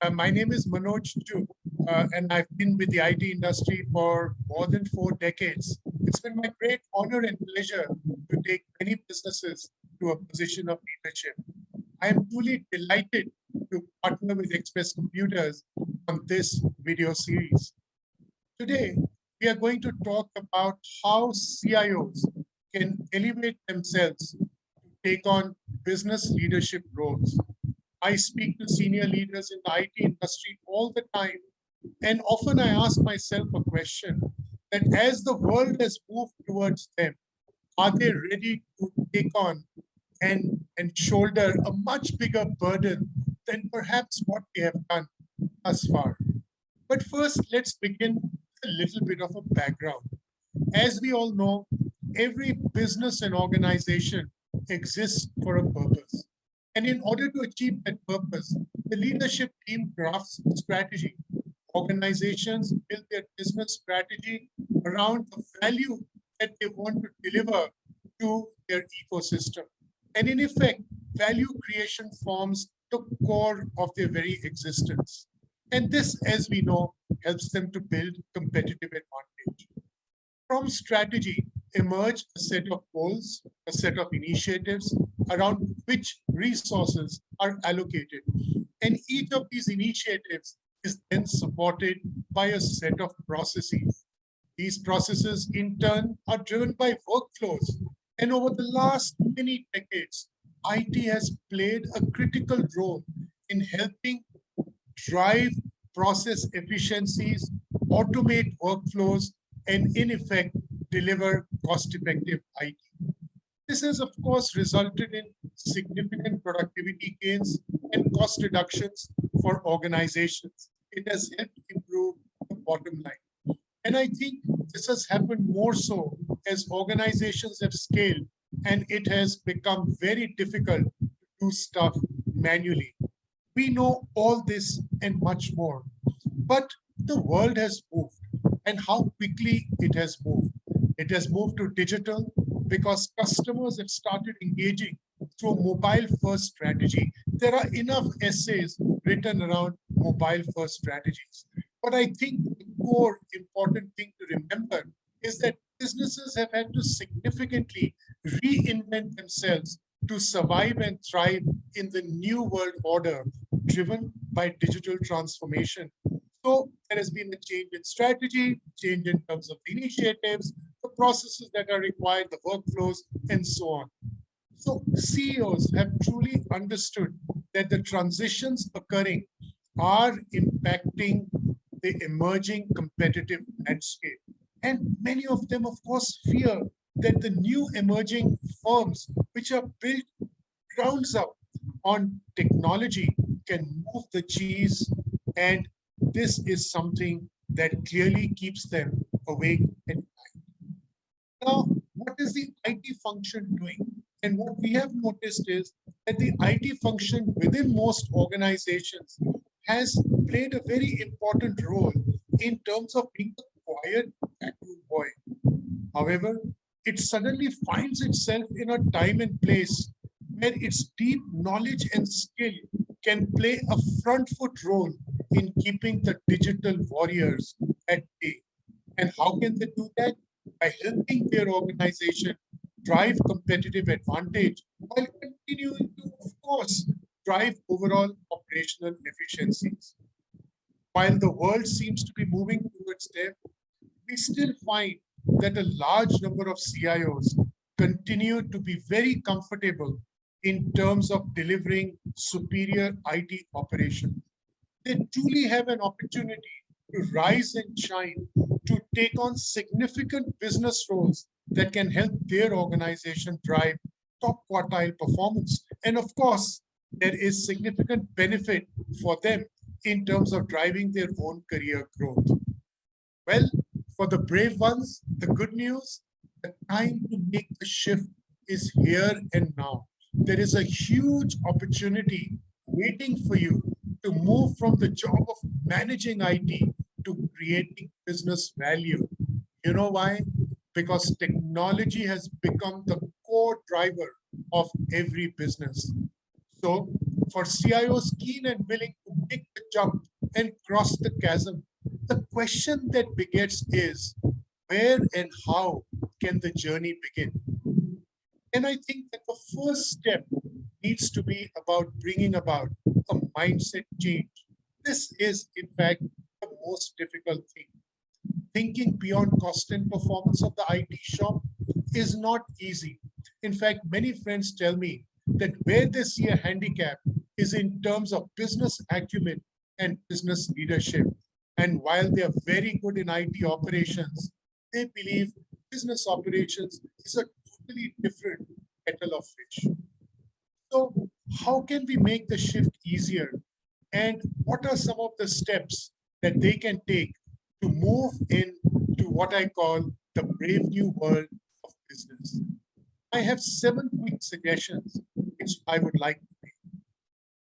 My name is Manoj Chugh, and I've been with the IT industry for more than 4 decades. It's been my great honor and pleasure to take many businesses to a position of leadership. I am truly delighted to partner with Express Computers on this video series. Today, we are going to talk about how CIOs can elevate themselves to take on business leadership roles. I speak to senior leaders in the IT industry all the time, and often I ask myself a question that as the world has moved towards them, are they ready to take on and shoulder a much bigger burden than perhaps what they have done thus far? But first, let's begin with a little bit of a background. As we all know, every business and organization exists for a purpose. And in order to achieve that purpose, the leadership team drafts strategy. Organizations build their business strategy around the value that they want to deliver to their ecosystem. And in effect, value creation forms the core of their very existence. And this, as we know, helps them to build competitive advantage. From strategy emerge a set of goals, a set of initiatives around which resources are allocated. And each of these initiatives is then supported by a set of processes. These processes, in turn, are driven by workflows. And over the last many decades, IT has played a critical role in helping drive process efficiencies, automate workflows, and in effect, deliver cost-effective IT. This has, of course, resulted in significant productivity gains and cost reductions for organizations. It has helped improve the bottom line. And I think this has happened more so as organizations have scaled and it has become very difficult to do stuff manually. We know all this and much more, but the world has moved, and how quickly it has moved. It has moved to digital because customers have started engaging through mobile-first strategy. There are enough essays written around mobile-first strategies. But I think the core important thing to remember is that businesses have had to significantly reinvent themselves to survive and thrive in the new world order driven by digital transformation. So there has been a change in strategy, change in terms of the initiatives, the processes that are required, the workflows, and so on. So CEOs have truly understood that the transitions occurring are impacting the emerging competitive landscape. And many of them, of course, fear that the new emerging firms, which are built grounds up on technology, can move the cheese. And this is something that clearly keeps them awake at night. Now, what is the IT function doing? And what we have noticed is that the IT function within most organizations has played a very important role in terms of being the quiet backroom boy. However, it suddenly finds itself in a time and place where its deep knowledge and skill can play a front foot role in keeping the digital warriors at bay. And how can they do that? By helping their organization drive competitive advantage while continuing to, of course, drive overall operational efficiencies. While the world seems to be moving towards them, we still find that a large number of CIOs continue to be very comfortable in terms of delivering superior IT operations. They truly have an opportunity to rise and shine, to take on significant business roles that can help their organization drive top quartile performance. And of course, there is significant benefit for them in terms of driving their own career growth. Well, for the brave ones, the good news, the time to make the shift is here and now. There is a huge opportunity waiting for you to move from the job of managing IT to creating business value. You know why? Because technology has become the core driver of every business. So for CIOs keen and willing to make the jump and cross the chasm, the question that begets is where and how can the journey begin? And I think that the first step needs to be about bringing about a mindset change. This is, in fact, the most difficult thing. Thinking beyond cost and performance of the IT shop is not easy. In fact, many friends tell me that where they see a handicap is in terms of business acumen and business leadership. And while they are very good in IT operations, they believe business operations is a totally different kettle of fish. So, how can we make the shift easier? And what are some of the steps that they can take to move into what I call the brave new world of business? I have 7 quick suggestions which I would like to make.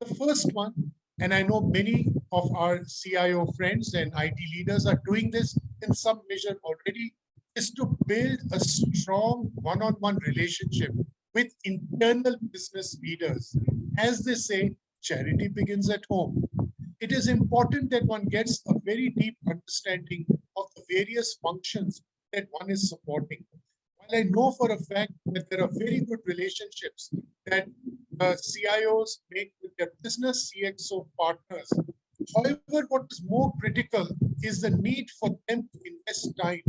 The first one, and I know many of our CIO friends and IT leaders are doing this in some measure already, is to build a strong one-on-one relationship with internal business leaders. As they say, charity begins at home. It is important that one gets a very deep understanding of the various functions that one is supporting. While I know for a fact that there are very good relationships that CIOs make with their business CXO partners, however, what is more critical is the need for them to invest time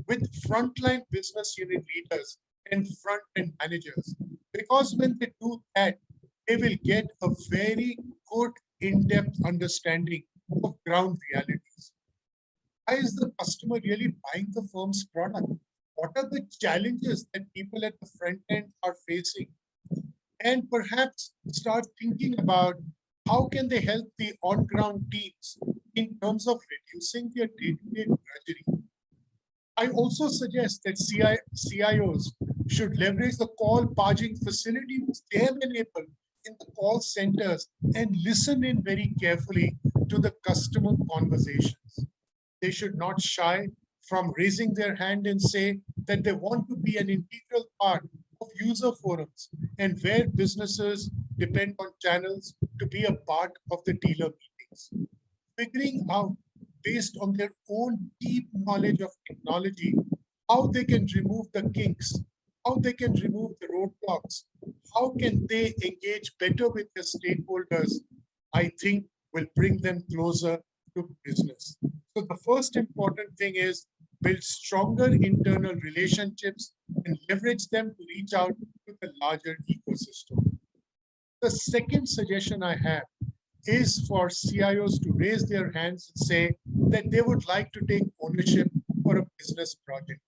with frontline business unit leaders and front-end managers. Because when they do that, they will get a very good in-depth understanding of ground realities. Why is the customer really buying the firm's product? What are the challenges that people at the front end are facing? And perhaps start thinking about how can they help the on-ground teams in terms of reducing their day-to-day drudgery. I also suggest that CIOs should leverage the call paging facility which they have enabled in the call centers and listen in very carefully to the customer conversations. They should not shy from raising their hand and say that they want to be an integral part of user forums and where businesses depend on channels to be a part of the dealer meetings. Figuring out based on their own deep knowledge of technology, how they can remove the kinks, how they can remove the roadblocks, how can they engage better with their stakeholders, I think will bring them closer to business. So the first important thing is build stronger internal relationships and leverage them to reach out to the larger ecosystem. The second suggestion I have is for CIOs to raise their hands and say that they would like to take ownership for a business project.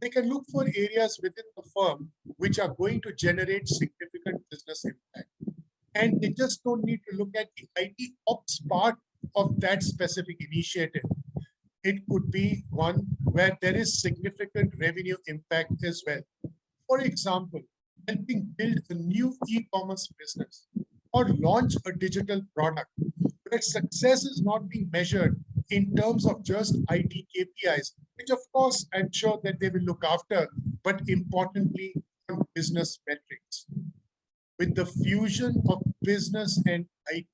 They can look for areas within the firm which are going to generate significant business impact. And they just don't need to look at the IT ops part of that specific initiative. It could be one where there is significant revenue impact as well. For example, helping build a new e-commerce business or launch a digital product where success is not being measured in terms of just IT KPIs, which of course I'm sure that they will look after, but importantly on business metrics. With the fusion of business and IT,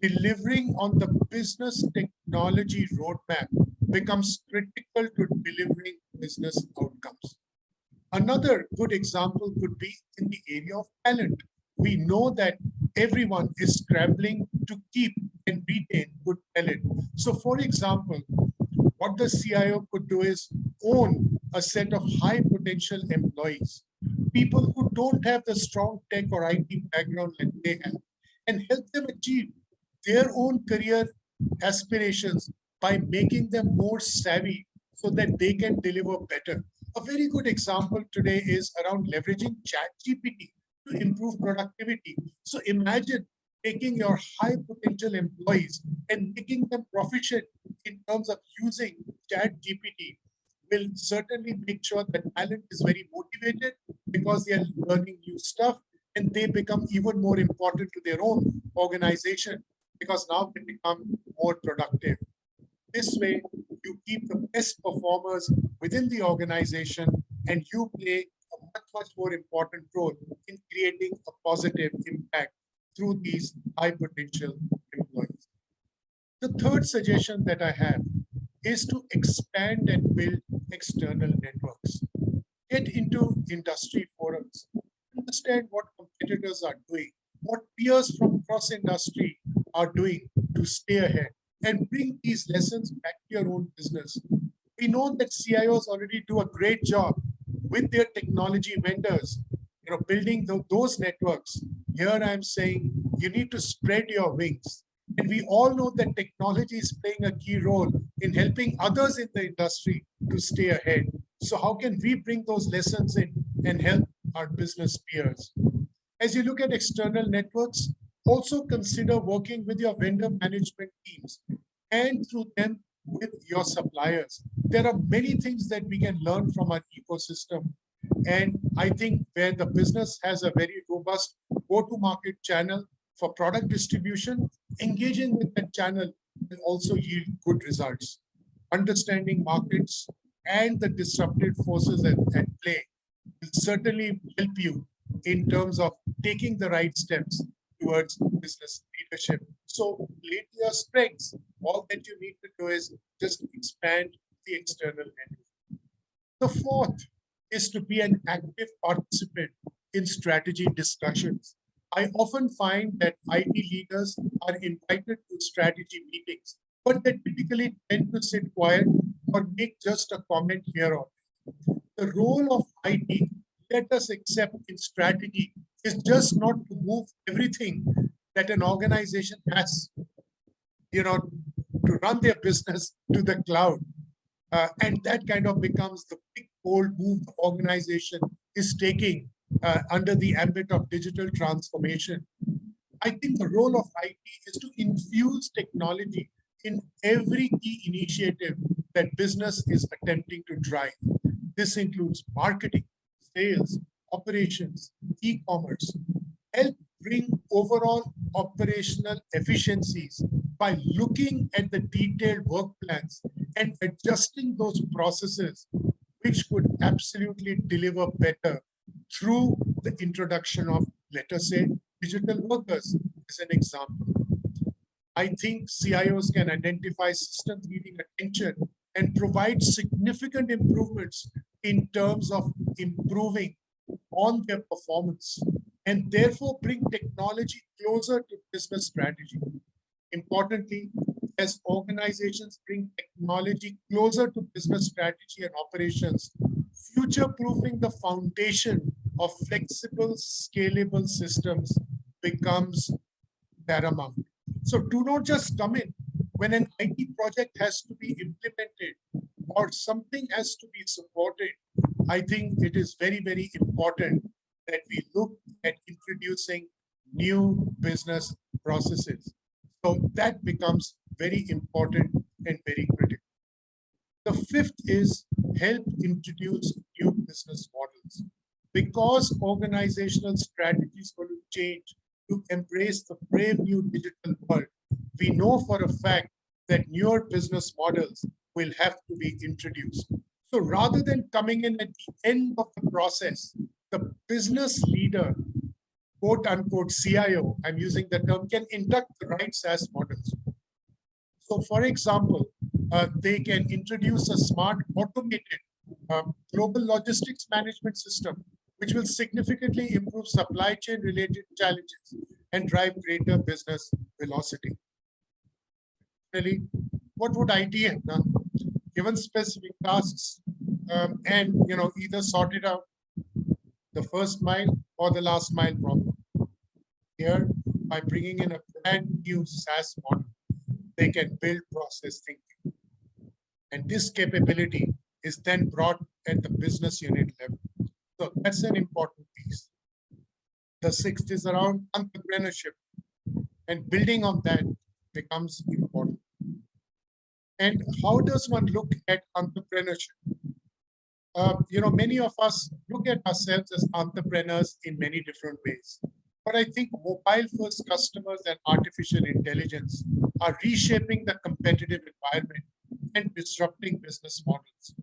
delivering on the business technology roadmap becomes critical to delivering business outcomes. Another good example could be in the area of talent. We know that everyone is scrambling to keep and retain good talent. So for example, what the CIO could do is own a set of high potential employees, people who don't have the strong tech or IT background that they have, and help them achieve their own career aspirations by making them more savvy so that they can deliver better. A very good example today is around leveraging ChatGPT to improve productivity. So imagine taking your high potential employees and making them proficient in terms of using ChatGPT will certainly make sure that talent is very motivated because they are learning new stuff and they become even more important to their own organization because now they become more productive. This way, you keep the best performers within the organization and you play a much, much more important role in creating a positive impact through these high potential employees. The third suggestion that I have is to expand and build external networks. Get into industry forums, understand what competitors are doing, what peers from cross industry are doing to stay ahead, and bring these lessons back to your own business. We know that CIOs already do a great job with their technology vendors, building those networks. Here I'm saying you need to spread your wings. And we all know that technology is playing a key role in helping others in the industry to stay ahead. So how can we bring those lessons in and help our business peers? As you look at external networks, also consider working with your vendor management teams and through them with your suppliers. There are many things that we can learn from our ecosystem. And I think where the business has a very robust go-to-market channel for product distribution, engaging with that channel will also yield good results. Understanding markets and the disruptive forces at play will certainly help you in terms of taking the right steps towards business leadership. So play to your strengths. All that you need to do is just expand the external network. The fourth is to be an active participant in strategy discussions. I often find that IT leaders are invited to strategy meetings, but they typically tend to sit quiet or make just a comment here or there. The role of IT, let us accept in strategy, is just not to move everything that an organization has, to run their business to the cloud. And that kind of becomes the big bold move the organization is taking under the ambit of digital transformation. I think the role of IT is to infuse technology in every key initiative that business is attempting to drive. This includes marketing, sales, operations, e-commerce. Help bring overall operational efficiencies by looking at the detailed work plans and adjusting those processes, which could absolutely deliver better through the introduction of, let us say, digital workers as an example. I think CIOs can identify systems needing attention and provide significant improvements in terms of improving on their performance and therefore bring technology closer to business strategy. Importantly, as organizations bring technology closer to business strategy and operations, future-proofing the foundation of flexible, scalable systems becomes paramount. So do not just come in when an IT project has to be implemented or something has to be supported. I think it is very, very important that we look at introducing new business processes. So that becomes very important and very critical. The fifth is help introduce new business models. Because organizational strategies will change to embrace the brave new digital world, we know for a fact that newer business models will have to be introduced. So rather than coming in at the end of the process, the business leader, quote unquote CIO, I'm using the term, can induct the right SaaS models. So for example, they can introduce a smart automated global logistics management system, which will significantly improve supply chain related challenges and drive greater business velocity. Really, what would IT have done? Given specific tasks and either sort it out the first mile or the last mile problem. Here, by bringing in a brand new SaaS model, they can build process thinking. And this capability is then brought at the business unit level. So that's an important piece. The sixth is around entrepreneurship, and building on that becomes important. And how does one look at entrepreneurship? Many of us look at ourselves as entrepreneurs in many different ways. But I think mobile-first customers and artificial intelligence are reshaping the competitive environment and disrupting business models.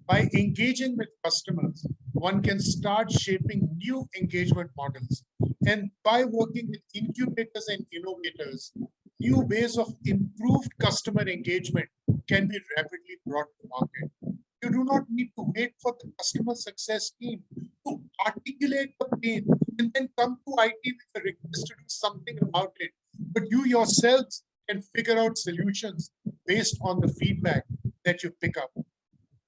By engaging with customers, one can start shaping new engagement models. And by working with incubators and innovators, new ways of improved customer engagement can be rapidly brought to market. You do not need to wait for the customer success team to articulate the pain and then come to IT with a request to do something about it. But you yourselves can figure out solutions based on the feedback that you pick up.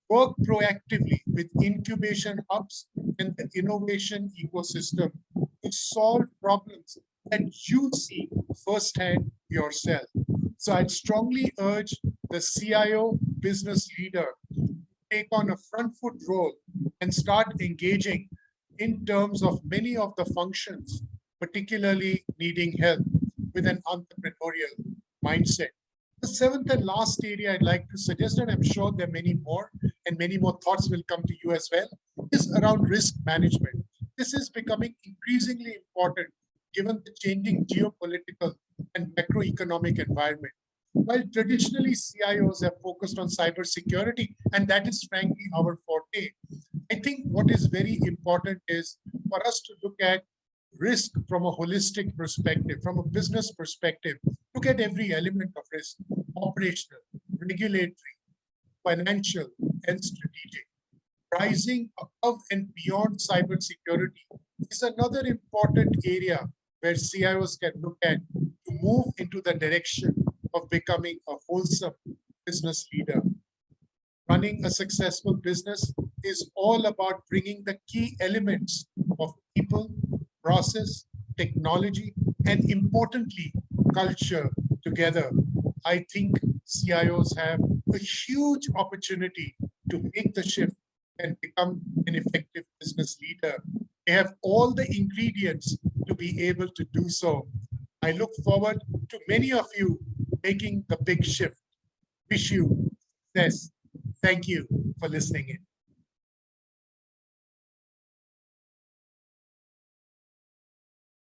Work proactively with incubation hubs and the innovation ecosystem to solve problems that you see firsthand yourself. So I'd strongly urge the CIO business leader to take on a front foot role and start engaging in terms of many of the functions, particularly needing help with an entrepreneurial mindset. The seventh and last area I'd like to suggest, and I'm sure there are many more, and many more thoughts will come to you as well, is around risk management. This is becoming increasingly important given the changing geopolitical and macroeconomic environment. While traditionally CIOs have focused on cybersecurity, and that is frankly our forte, I think what is very important is for us to look at risk from a holistic perspective, from a business perspective. Look at every element of risk: operational, regulatory, financial, and strategic. Rising above and beyond cybersecurity is another important area where CIOs can look at to move into the direction of becoming a wholesome business leader. Running a successful business is all about bringing the key elements of people, process, technology, and importantly, culture together. I think CIOs have a huge opportunity to make the shift and become an effective business leader. They have all the ingredients to be able to do so. I look forward to many of you making the big shift. Wish you success. Thank you for listening in.